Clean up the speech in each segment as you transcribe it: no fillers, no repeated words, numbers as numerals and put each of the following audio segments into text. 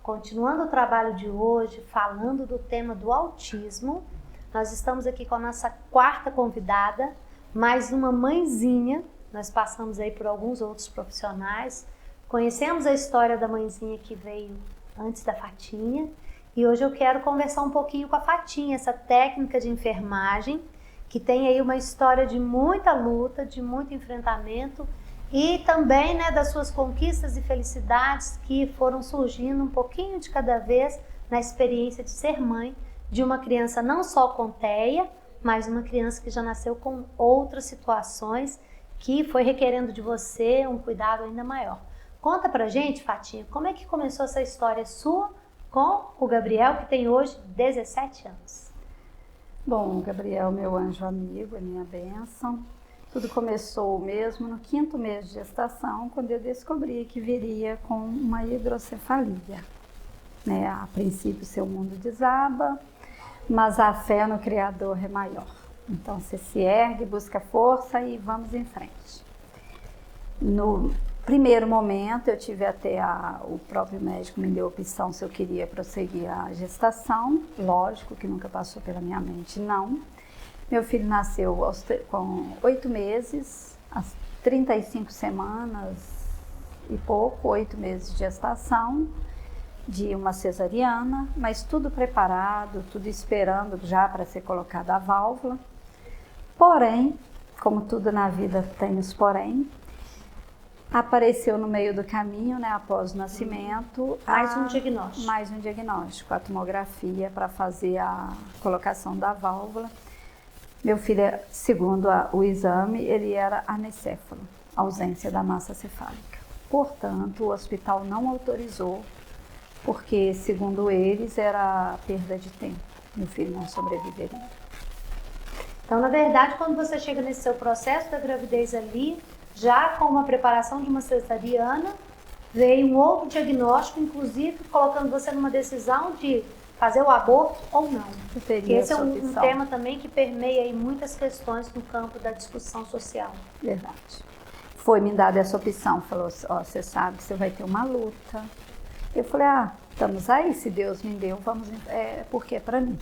Continuando o trabalho de hoje, falando do tema do autismo, nós estamos aqui com a nossa quarta convidada, mais uma mãezinha. Nós passamos aí por alguns outros profissionais, conhecemos a história da mãezinha que veio antes da Fatinha, e hoje eu quero conversar um pouquinho com a Fatinha, essa técnica de enfermagem, que tem aí uma história de muita luta, de muito enfrentamento, e também, né, das suas conquistas e felicidades que foram surgindo um pouquinho de cada vez na experiência de ser mãe de uma criança não só com TEA, mas uma criança que já nasceu com outras situações que foi requerendo de você um cuidado ainda maior. Conta pra gente, Fatinha, como é que começou essa história sua com o Gabriel, que tem hoje 17 anos? Bom, o Gabriel, meu anjo amigo, é minha bênção. Tudo começou mesmo no 5º mês de gestação, quando eu descobri que viria com uma hidrocefalia. Né? A princípio, seu mundo desaba, mas a fé no Criador é maior. Então, você se ergue, busca força e vamos em frente. No primeiro momento, eu tive até o próprio médico me deu a opção se eu queria prosseguir a gestação. Lógico que nunca passou pela minha mente, não. Meu filho nasceu com 8 meses, às 35 semanas e pouco, 8 meses de gestação, de uma cesariana, mas tudo preparado, tudo esperando já para ser colocada a válvula. Porém, como tudo na vida tem os porém, apareceu no meio do caminho, né, após o nascimento, mais um diagnóstico. Mais um diagnóstico, a tomografia para fazer a colocação da válvula. Meu filho, segundo o exame, ele era anencéfalo, ausência da massa cefálica. Portanto, o hospital não autorizou, porque, segundo eles, era perda de tempo. Meu filho não sobreviveria. Então, na verdade, quando você chega nesse seu processo da gravidez ali, já com uma preparação de uma cesariana, veio um outro diagnóstico, inclusive colocando você numa decisão de fazer o aborto ou não. Esse é um tema também que permeia aí muitas questões no campo da discussão social. Verdade. Foi me dada essa opção, falou, ó, você sabe que você vai ter uma luta. Eu falei, estamos aí, se Deus me deu, vamos, porque é pra mim.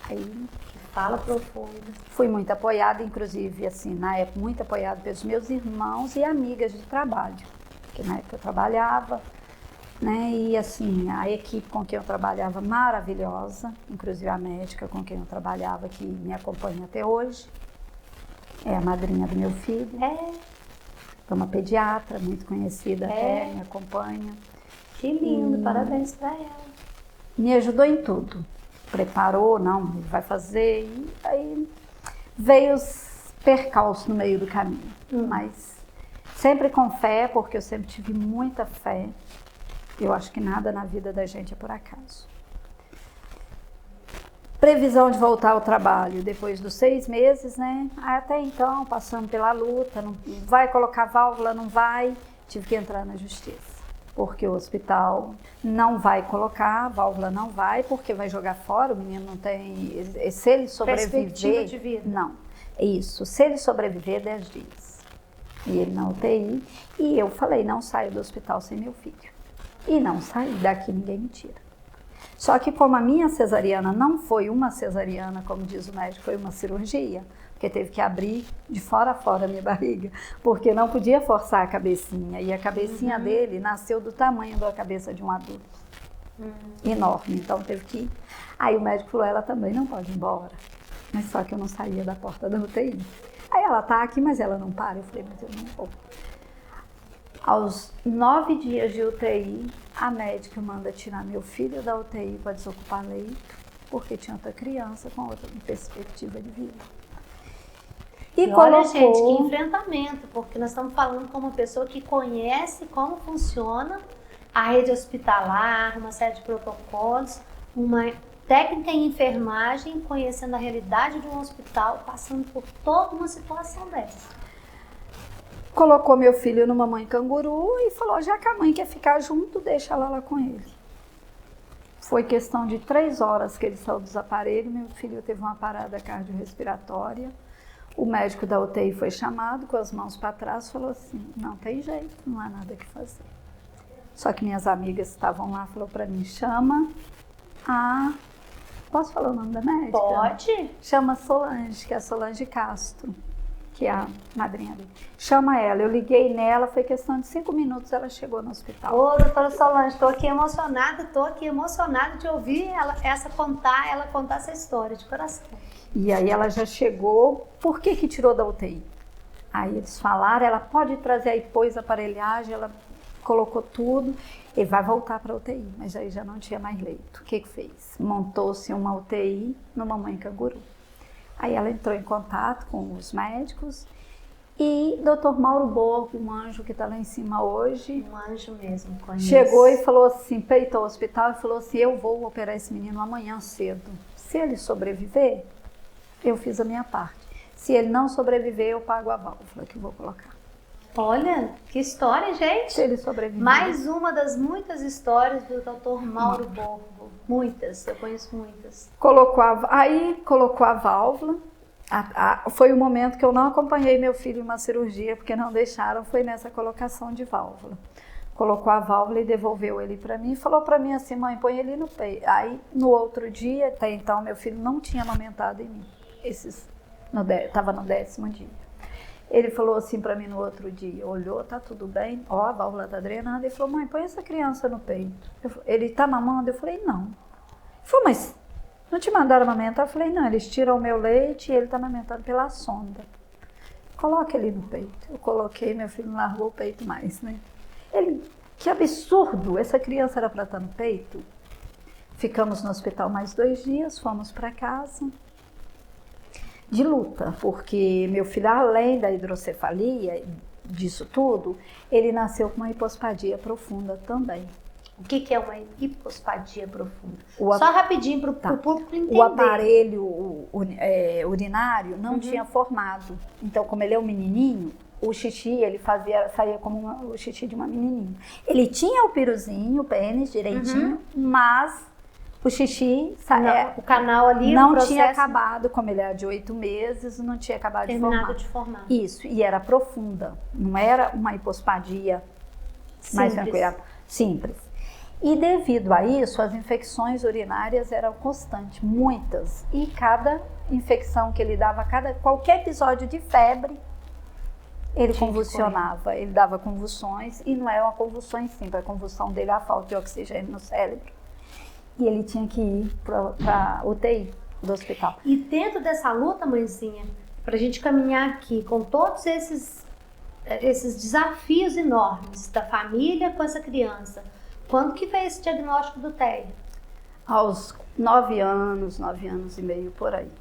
Aí, fala profunda. Fui muito apoiada, inclusive, assim, na época, muito apoiada pelos meus irmãos e amigas de trabalho, porque na época eu trabalhava, né, e assim, a equipe com quem eu trabalhava maravilhosa, inclusive a médica com quem eu trabalhava, que me acompanha até hoje, é a madrinha do meu filho, é uma pediatra muito conhecida até, me acompanha. Que lindo, parabéns para ela. Me ajudou em tudo, preparou, não, vai fazer, e aí veio os percalços no meio do caminho, mas sempre com fé, porque eu sempre tive muita fé. Eu acho que nada na vida da gente é por acaso. Previsão de voltar ao trabalho depois dos 6 meses, né? Até então, passando pela luta, não vai colocar válvula, não vai. Tive que entrar na justiça, porque o hospital não vai colocar, a válvula não vai, porque vai jogar fora, o menino não tem... Se ele sobreviver... Perspectiva de vida. Não, isso. Se ele sobreviver 10 dias. E ele na UTI, e eu falei, não saio do hospital sem meu filho. E não saí, daqui ninguém me tira. Só que como a minha cesariana não foi uma cesariana, como diz o médico, foi uma cirurgia, porque teve que abrir de fora a fora a minha barriga, porque não podia forçar a cabecinha, e a cabecinha dele nasceu do tamanho da cabeça de um adulto, enorme, então teve que ir. Aí o médico falou, ela também não pode ir embora, mas só que eu não saía da porta da UTI. Aí ela tá aqui, mas ela não para, eu falei, mas eu não vou. Aos 9 dias de UTI, a médica manda tirar meu filho da UTI para desocupar leito, porque tinha outra criança com outra perspectiva de vida. E olha, gente, que enfrentamento, porque nós estamos falando com uma pessoa que conhece como funciona a rede hospitalar, uma série de protocolos, uma técnica em enfermagem, conhecendo a realidade de um hospital, passando por toda uma situação dessa. Colocou meu filho numa mãe canguru e falou, já que a mãe quer ficar junto, deixa ela lá com ele. Foi questão de 3 horas que ele saiu dos aparelhos, meu filho teve uma parada cardiorrespiratória. O médico da UTI foi chamado com as mãos para trás e falou assim, não tem jeito, não há nada que fazer. Só que minhas amigas estavam lá, falou para mim, chama a... Posso falar o nome da médica? Pode. Chama Solange, que é a Solange Castro, que é a madrinha dele. Chama ela, eu liguei nela, foi questão de 5 minutos, ela chegou no hospital. Ô, doutora Solange, estou aqui emocionada de ouvir ela contar essa história de coração. E aí ela já chegou, por que que tirou da UTI? Aí eles falaram, ela pode trazer aí, pôs a aparelhagem, ela colocou tudo e vai voltar para a UTI, mas aí já não tinha mais leito. O que que fez? Montou-se uma UTI no Mamãe Canguru. Aí ela entrou em contato com os médicos e Dr. Mauro Borgo, um anjo que está lá em cima hoje, um anjo mesmo, conheço. Chegou e falou assim, peitou o hospital e falou assim, eu vou operar esse menino amanhã cedo. Se ele sobreviver, eu fiz a minha parte. Se ele não sobreviver, eu pago a válvula que eu vou colocar. Olha, que história, gente. Se ele sobreviver. Mais uma das muitas histórias do Dr. Mauro Borgo. Muitas, eu conheço muitas. Colocou a válvula. Foi o momento que eu não acompanhei meu filho em uma cirurgia, porque não deixaram, foi nessa colocação de válvula. Colocou a válvula e devolveu ele para mim e falou para mim assim, mãe, põe ele no peito. Aí, no outro dia, até então, meu filho não tinha amamentado em mim. Estava no 10º dia. Ele falou assim para mim no outro dia, olhou, tá tudo bem, ó, a válvula tá drenando. Ele falou, mãe, põe essa criança no peito. Ele tá mamando? Eu falei, não. Ele falou, mas não te mandaram amamentar? Eu falei, não, eles tiram o meu leite e ele tá amamentando pela sonda. Coloca ele no peito. Eu coloquei, meu filho não largou o peito mais, né? Ele, que absurdo, essa criança era para estar no peito. Ficamos no hospital mais 2 dias, fomos para casa. De luta, porque meu filho, além da hidrocefalia, disso tudo, ele nasceu com uma hipospadia profunda também. O que é uma hipospadia profunda? Só rapidinho para o público entender. O aparelho urinário não tinha formado. Então, como ele é um menininho, o xixi, ele saía como o xixi de uma menininha. Ele tinha o piruzinho, o pênis direitinho, mas o xixi, o canal ali, não tinha acabado, como ele era de 8 meses, não tinha acabado de formar. Isso, e era profunda, não era uma hipospadia mais tranquila, simples. E devido a isso, as infecções urinárias eram constantes, muitas. E cada infecção que ele dava, qualquer episódio de febre, ele convulsionava, ele dava convulsões, e não é uma convulsão simples, a convulsão dele é a falta de oxigênio no cérebro. E ele tinha que ir para UTI do hospital. E dentro dessa luta, mãezinha, para a gente caminhar aqui com todos esses desafios enormes da família com essa criança, quando que veio esse diagnóstico do TEA? Aos 9 anos e meio, por aí.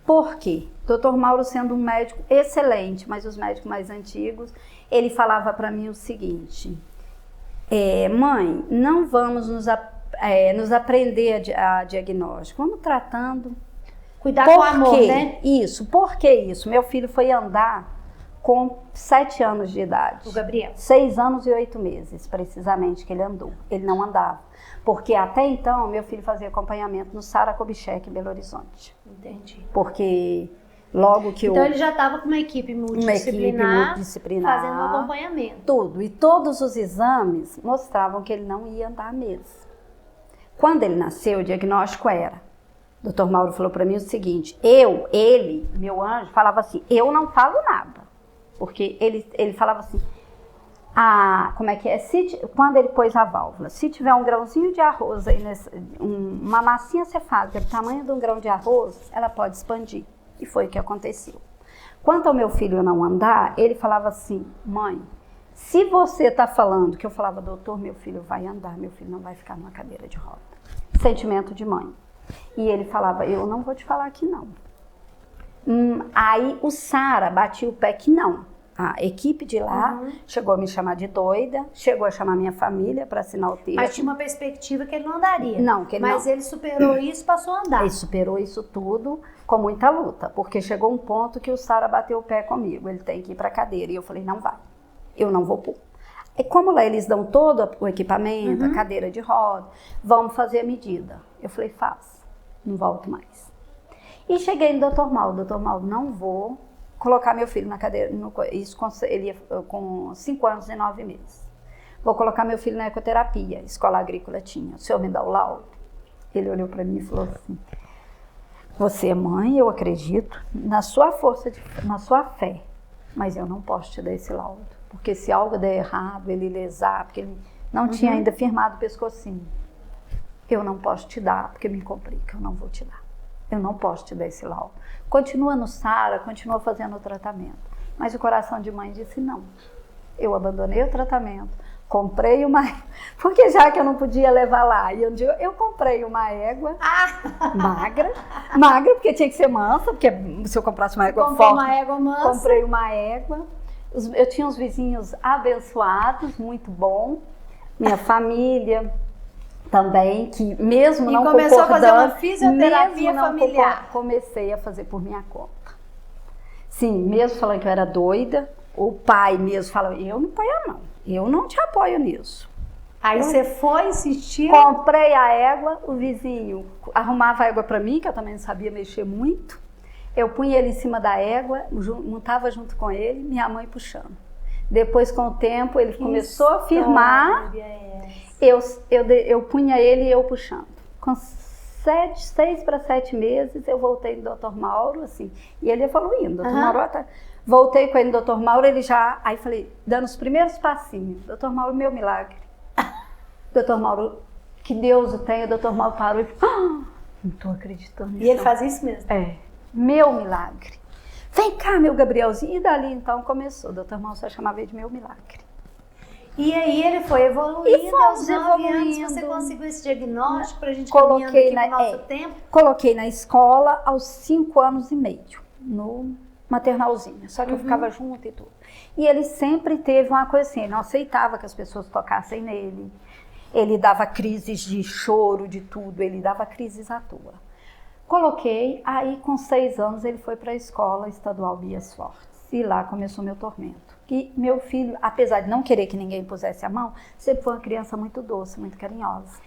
Por quê? Dr. Mauro sendo um médico excelente, mas os médicos mais antigos, ele falava para mim o seguinte, mãe, não vamos nos aprender a diagnóstico, vamos tratando. Cuidar com amor, né? Isso, por que isso? Meu filho foi andar com 7 anos de idade. O Gabriel. 6 anos e 8 meses, precisamente, que ele andou. Ele não andava. Porque até então, meu filho fazia acompanhamento no Sara Kubitschek, em Belo Horizonte. Entendi. Porque logo que então ele já estava com uma equipe multidisciplinar, fazendo um acompanhamento. Tudo. E todos os exames mostravam que ele não ia andar mesmo. Quando ele nasceu, o diagnóstico era, o Dr. Mauro falou para mim o seguinte, ele, meu anjo, falava assim, eu não falo nada. Porque ele falava assim, como é que é? Quando ele pôs a válvula, se tiver um grãozinho de arroz aí, uma massinha cefálica do tamanho de um grão de arroz, ela pode expandir. E foi o que aconteceu. Quanto ao meu filho não andar, ele falava assim, mãe, se você está falando, que eu falava, doutor, meu filho vai andar, meu filho não vai ficar numa cadeira de roda. Sentimento de mãe. E ele falava, eu não vou te falar que não. Aí o Sara batia o pé que não. A equipe de lá chegou a me chamar de doida, chegou a chamar minha família para assinar o texto. Mas tinha uma perspectiva que ele não andaria. Não, que ele Mas não. Ele superou isso e passou a andar. Ele superou isso tudo com muita luta, porque chegou um ponto que o Sara bateu o pé comigo, ele tem que ir para a cadeira. E eu falei, não vai, eu não vou pôr. E como lá eles dão todo o equipamento, a cadeira de roda, vamos fazer a medida. Eu falei, faz, não volto mais. E cheguei no Dr. Mauro, não vou colocar meu filho na cadeira, ele ia com 5 anos e 9 meses. vou colocar meu filho na ecoterapia. Escola agrícola tinha. O senhor me dá o laudo? Ele olhou para mim e falou assim, você é mãe, eu acredito na sua força, na sua fé, mas eu não posso te dar esse laudo, porque se algo der errado, ele lesar, porque ele não tinha ainda firmado o pescocinho, eu não posso te dar, porque me complica, eu não vou te dar. Eu não posso te dar esse laudo. Continua no SARA, continua fazendo o tratamento. Mas o coração de mãe disse não. Eu abandonei o tratamento, comprei uma... Porque já que eu não podia levar lá, e eu comprei uma égua magra, porque tinha que ser mansa, porque se eu comprasse uma égua forte... uma égua mansa. Comprei uma égua. Eu tinha uns vizinhos abençoados, muito bom. Minha família... também, que mesmo não concordando... E começou a fazer uma fisioterapia familiar. Comecei a fazer por minha conta. Sim, mesmo falando que eu era doida, o pai mesmo falou, eu não apoio não, eu não te apoio nisso. Aí você foi, insistiu? Comprei a égua, o vizinho arrumava a égua para mim, que eu também não sabia mexer muito. Eu punha ele em cima da égua, montava junto com ele, minha mãe puxando. Depois, com o tempo, ele começou a firmar... Eu punha ele e eu puxando. Com 6 para 7 meses, eu voltei no Dr. Mauro, assim, e ele evoluindo. Dr. Mauro, voltei com ele no Dr. Mauro, ele já, aí falei, dando os primeiros passinhos. Dr. Mauro, meu milagre. Dr. Mauro, que Deus o tenha. Dr. Mauro parou e falou, não estou acreditando nisso. E ele fazia isso mesmo? É, meu milagre. Vem cá, meu Gabrielzinho. E dali, então, começou. O Dr. Mauro só chamava ele de meu milagre. E aí ele foi evoluindo, aos 9 anos você conseguiu esse diagnóstico para a gente caminhando aqui no nosso tempo? Coloquei na escola aos 5 anos e meio, no maternalzinho, só que eu ficava junto e tudo. E ele sempre teve uma coisa assim, ele não aceitava que as pessoas tocassem nele, ele dava crises de choro, de tudo, ele dava crises à toa. Coloquei, aí com 6 anos ele foi para a escola estadual Bias Fortes, e lá começou meu tormento. E meu filho, apesar de não querer que ninguém pusesse a mão, sempre foi uma criança muito doce, muito carinhosa.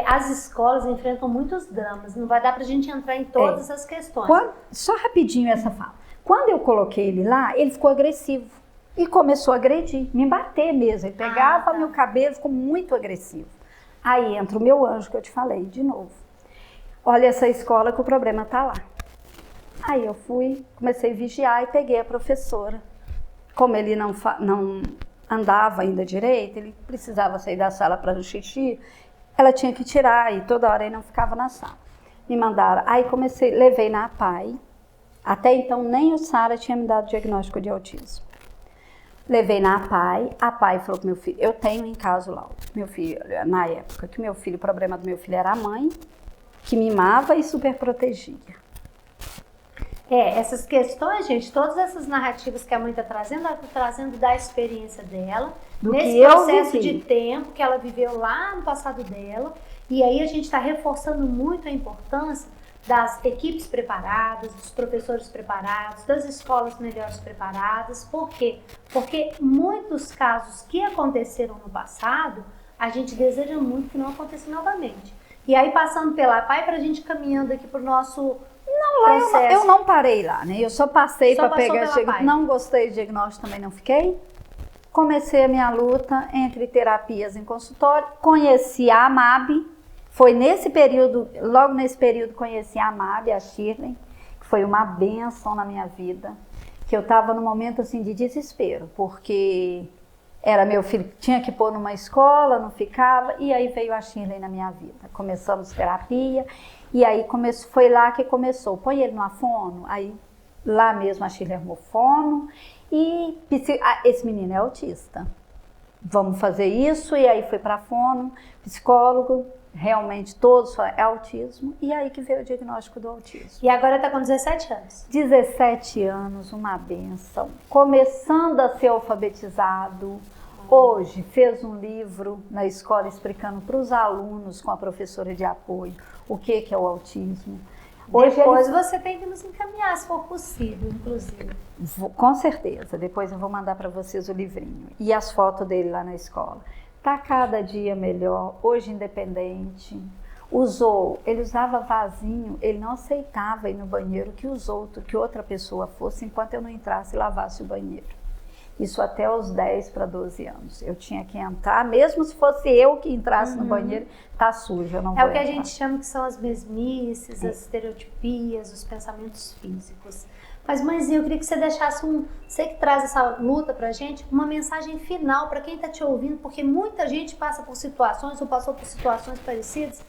As escolas enfrentam muitos dramas, não vai dar pra gente entrar em todas as questões. Só rapidinho essa fala. Quando eu coloquei ele lá, ele ficou agressivo e começou a agredir, me bater mesmo. Ele pegava meu cabelo, ficou muito agressivo. Aí entra o meu anjo que eu te falei de novo. Olha essa escola que o problema tá lá. Aí eu fui, comecei a vigiar e peguei a professora. Como ele não andava ainda direito, ele precisava sair da sala para o xixi, ela tinha que tirar e toda hora ele não ficava na sala. Me mandaram, aí levei na APAE, até então nem o SARA tinha me dado diagnóstico de autismo. Levei na APAE, a APAE falou que meu filho, eu tenho em casa o laudo, meu filho, na época que meu filho, o problema do meu filho era a mãe, que mimava e super protegia. Essas questões, gente, todas essas narrativas que a mãe está trazendo, ela está trazendo da experiência dela, nesse processo de tempo que ela viveu lá no passado dela, e aí a gente está reforçando muito a importância das equipes preparadas, dos professores preparados, das escolas melhores preparadas. Por quê? Porque muitos casos que aconteceram no passado, a gente deseja muito que não aconteça novamente. E aí, passando pela APAE, para a gente caminhando aqui para o nosso... Eu não parei lá, né? Eu só passei para pegar, não gostei do diagnóstico, também não fiquei. Comecei a minha luta entre terapias em consultório, conheci a AMAB, foi nesse período, logo nesse período conheci a AMAB, a Shirley, que foi uma bênção na minha vida, que eu estava num momento assim de desespero, porque era meu filho que tinha que pôr numa escola, não ficava, e aí veio a Shirley na minha vida. Começamos terapia, e aí foi lá que começou. Põe ele no fono, aí lá mesmo a Shirley arrumou fono, e esse menino é autista. Vamos fazer isso, e aí foi para fono, psicólogo, realmente todos é autismo, e aí que veio o diagnóstico do autismo. E agora está com 17 anos? 17 anos, uma benção. Começando a ser alfabetizado. Hoje fez um livro na escola explicando para os alunos com a professora de apoio o que é o autismo. Depois você tem que nos encaminhar, se for possível, inclusive. Com certeza, depois eu vou mandar para vocês o livrinho e as fotos dele lá na escola. Tá cada dia melhor, hoje independente. Ele usava vasinho, ele não aceitava ir no banheiro que outra pessoa fosse enquanto eu não entrasse e lavasse o banheiro. Isso até os 10 para 12 anos. Eu tinha que entrar, mesmo se fosse eu que entrasse no banheiro, tá suja, eu não vou É o que entrar. a gente chama que são as mesmices, as estereotipias, os pensamentos físicos. Mas, mãezinha, eu queria que você deixasse você que traz essa luta pra gente, uma mensagem final para quem tá te ouvindo, porque muita gente passa por situações ou passou por situações parecidas.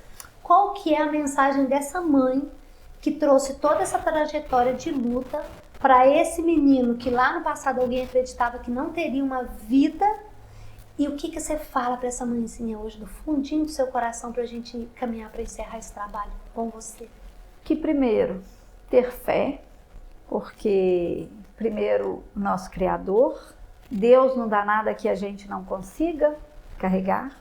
Qual que é a mensagem dessa mãe que trouxe toda essa trajetória de luta para esse menino que lá no passado alguém acreditava que não teria uma vida? E o que você fala para essa mãezinha hoje, do fundinho do seu coração, para a gente caminhar para encerrar esse trabalho com você? Que primeiro, ter fé, porque primeiro, nosso Criador, Deus não dá nada que a gente não consiga carregar.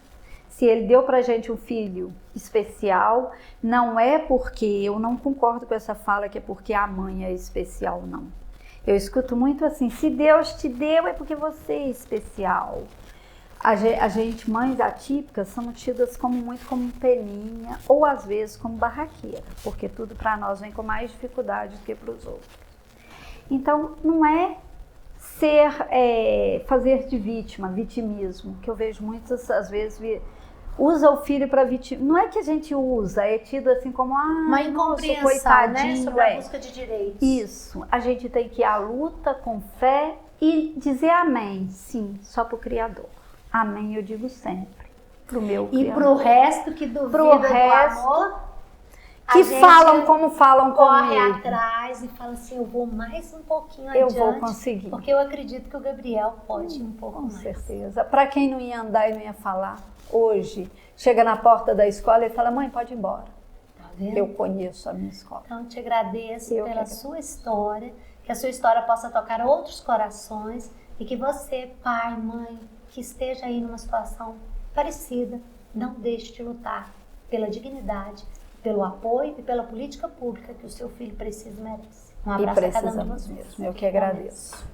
Se Ele deu pra gente um filho especial, não é porque, eu não concordo com essa fala que é porque a mãe é especial, não. Eu escuto muito assim, se Deus te deu é porque você é especial. A gente, mães atípicas, somos tidas muito como peninha ou às vezes como barraqueira, porque tudo para nós vem com mais dificuldade do que para os outros. Então, não é fazer de vítima, vitimismo, que eu vejo muitas, às vezes, usa o filho para vítima. Não é que a gente usa, é tido assim como, uma incompreensão, coitadinho, né? Sobre a busca de direitos. Isso, a gente tem que ir à luta com fé e dizer amém, sim, só para o Criador. Amém, eu digo sempre, pro meu Criador. E pro resto que duvida do amor, que falam como falam corre comigo. atrás e fala assim, eu vou mais um pouquinho eu adiante. Eu vou conseguir. Porque eu acredito que o Gabriel pode ir um pouco mais. Com certeza. Para quem não ia andar e não ia falar, hoje, chega na porta da escola e fala, mãe, pode ir embora. Tá vendo? Eu conheço a minha escola. Então, eu te agradeço pela sua história, que a sua história possa tocar outros corações e que você, pai, mãe, que esteja aí numa situação parecida, não deixe de lutar pela dignidade, pelo apoio e pela política pública que o seu filho precisa e merece. Um abraço a cada um de vocês. Eu que agradeço.